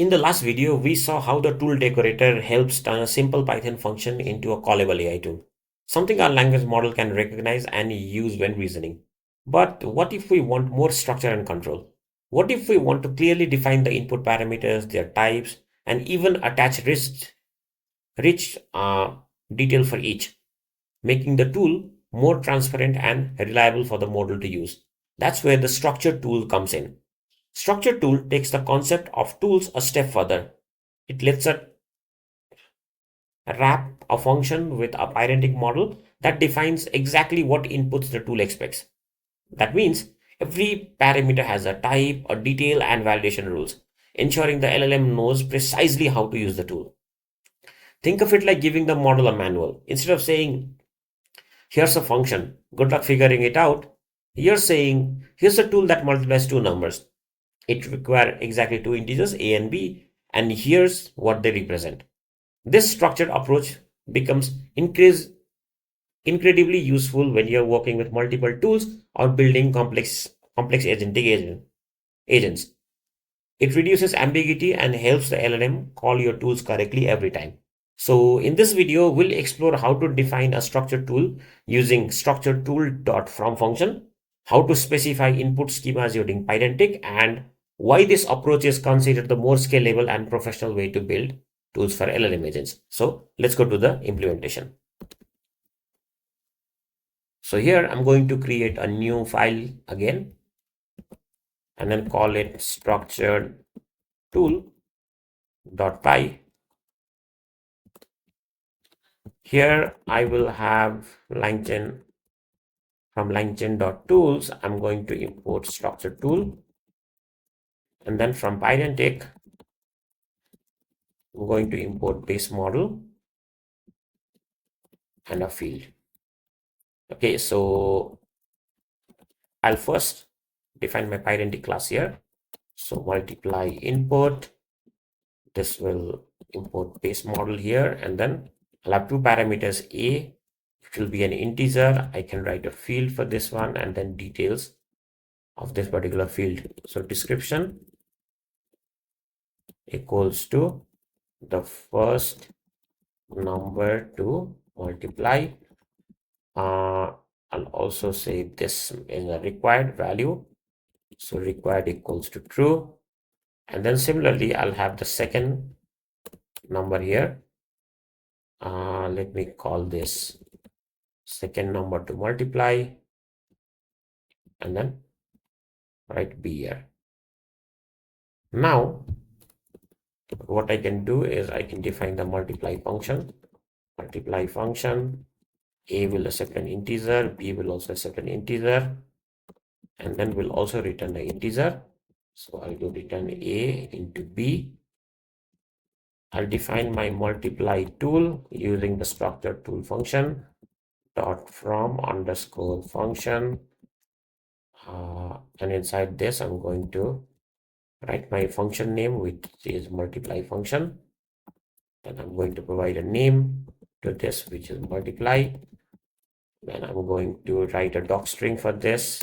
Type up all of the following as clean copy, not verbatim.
In the last video, we saw how the tool decorator helps turn a simple Python function into a callable AI tool, something our language model can recognize and use when reasoning. But what if we want more structure and control? What if we want to clearly define the input parameters, their types, and even attach rich detail for each, making the tool more transparent and reliable for the model to use? That's where the structured tool comes in. Structured tool takes the concept of tools a step further. It lets us wrap a function with a Pydantic model that defines exactly what inputs the tool expects. That means every parameter has a type, a detail, and validation rules, ensuring the LLM knows precisely how to use the tool. Think of it like giving the model a manual. Instead of saying, here's a function, good luck figuring it out, you're saying, here's a tool that multiplies two numbers. It requires exactly two integers, a and b, and here's what they represent. This structured approach becomes incredibly useful when you're working with multiple tools or building complex agents. It reduces ambiguity and helps the LLM call your tools correctly every time. So in this video, we'll explore how to define a structured tool using StructuredTool.from function, how to specify input schemas using Pydantic, and why this approach is considered the more scalable and professional way to build tools for LLM agents. So let's go to the implementation. So here I'm going to create a new file again and then call it structuredTool.py. Here I will have LangChain. From LangChain.tools, I'm going to import structured tool. And then from Pydantic, I'm going to import base model and a field. Okay, so I'll first define my Pydantic class here. So multiply input. This will import base model here, and then I'll have two parameters. A, it will be an integer. I can write a field for this one, and then details of this particular field. So description equals to the first number to multiply. I'll also say this is a required value. So required equals to true. And then similarly, I'll have the second number here. Let me call this second number to multiply, and then write b here. Now, what I can do is I can define the multiply function. Multiply function, a will accept an integer, b will also accept an integer, and then we'll also return the integer. So I'll go return a into b. I'll define my multiply tool using the structured tool function dot from underscore function, and inside this I'm going to write my function name, which is multiply function. Then I'm going to provide a name to this, which is multiply. Then I'm going to write a doc string for this.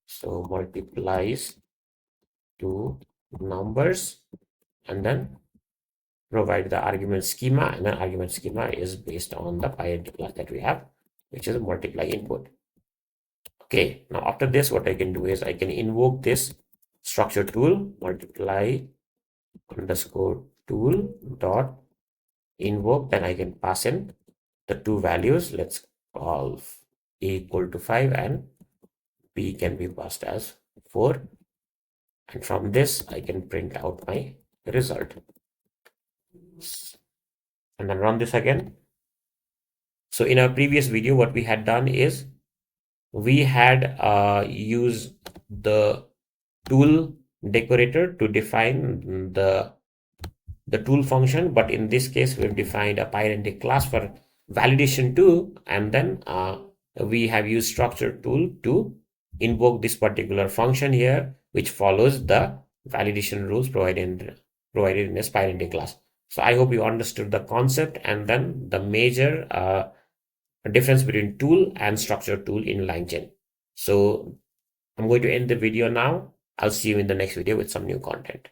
So multiplies two numbers, and then provide the argument schema, and the argument schema is based on the Pydantic class that we have, which is a multiply input. Okay, now after this, what I can do is I can invoke this structure tool multiply underscore tool dot invoke. Then I can pass in the two values. Let's call a equal to 5 and b can be passed as 4. And from this, I can print out my result. And then run this again. So in our previous video, what we had done is we had used the tool decorator to define the tool function, but in this case we've defined a Pydantic class for validation too, and then we have used structured tool to invoke this particular function here, which follows the validation rules provided in this Pydantic class. So I hope you understood the concept and then the major difference between tool and structured tool in LangChain. So I'm going to end the video now. I'll see you in the next video with some new content.